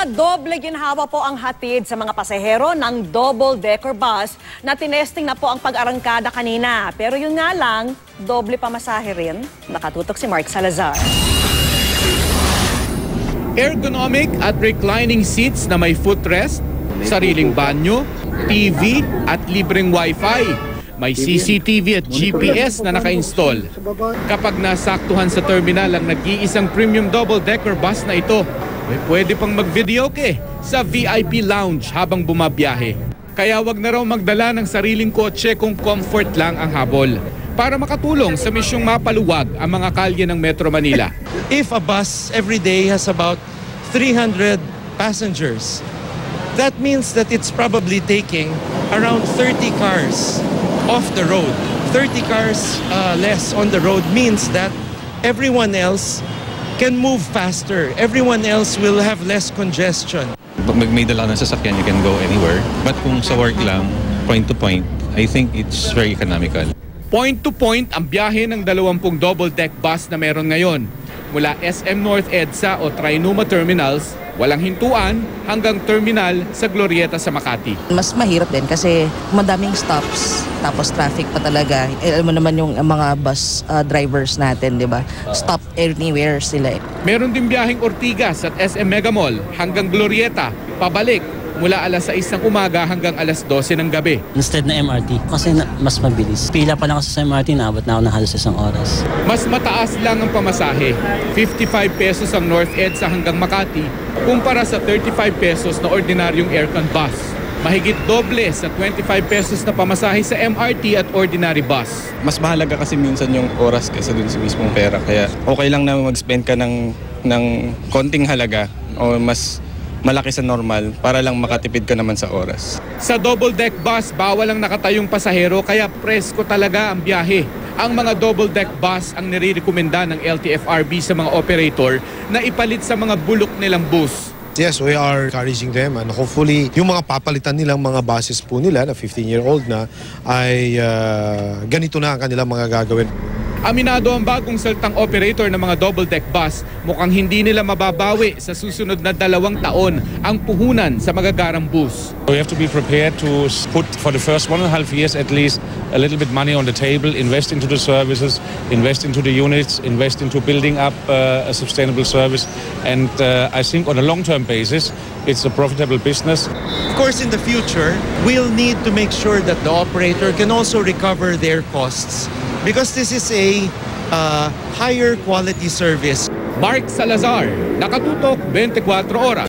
Doble ginhawa po ang hatid sa mga pasahero ng double-decker bus na tinesting na po ang pag-arangkada kanina. Pero yun nga lang, doble pamasahe rin. Nakatutok si Mark Salazar. Ergonomic at reclining seats na may footrest, sariling banyo, TV at libreng wifi. May CCTV at GPS na naka-install. Kapag nasaktuhan sa terminal ang nag-iisang premium double-decker bus na ito, may pwede pang mag-videoke sa VIP lounge habang bumabiyahe. Kaya wag na raw magdala ng sariling kotse kung comfort lang ang habol para makatulong sa misyong mapaluwag ang mga kalye ng Metro Manila. If a bus every day has about 300 passengers, that means that it's probably taking around 30 cars off the road. 30 cars less on the road means that everyone else can move faster. Everyone else will have less congestion. Pag may dala ng sasakyan, you can go anywhere. But kung sa work lang, point to point, I think it's very economical. Point to point ang biyahe ng 20 double-deck bus na meron ngayon. Mula SM North EDSA o Trinuma Terminals, walang hintuan hanggang terminal sa Glorieta sa Makati. Mas mahirap din kasi madaming stops, tapos traffic pa talaga. Alam mo naman yung mga bus drivers natin, di ba? Stop anywhere sila. Meron din biyaheng Ortigas at SM Mega Mall hanggang Glorieta, pabalik mula alas 6 ng umaga hanggang alas 12 ng gabi. Instead na MRT, kasi mas mabilis. Pila pa lang kasi sa MRT, naabot na ako ng halos 1 oras. Mas mataas lang ang pamasahe. 55 pesos ang North EDSA hanggang Makati kumpara sa 35 pesos na ordinaryong aircon bus. Mahigit doble sa 25 pesos na pamasahe sa MRT at ordinary bus. Mas mahalaga kasi minsan yung oras kaysa dun sa mismong pera. Kaya okay lang na mag-spend ka ng konting halaga o mas malaki sa normal para lang makatipid ka naman sa oras. Sa double-deck bus, bawal ang nakatayong pasahero kaya presko talaga ang biyahe. Ang mga double-deck bus ang nire-rekomenda ng LTFRB sa mga operator na ipalit sa mga bulok nilang bus. Yes, we are encouraging them and hopefully yung mga papalitan nilang mga buses po nila na 15-year-old na ay ganito na ang kanilang mga gagawin. Aminado ang bagong saltang operator ng mga double-deck bus, mukhang hindi nila mababawi sa susunod na 2 taon ang puhunan sa magagarang bus. We have to be prepared to put for the first 1.5 years at least a little bit money on the table, invest into the services, invest into the units, invest into building up a sustainable service. And I think on a long-term basis, it's a profitable business. Of course, in the future, we'll need to make sure that the operator can also recover their costs because this is a higher quality service. Mark Salazar, Nakatutok, 24 Oras.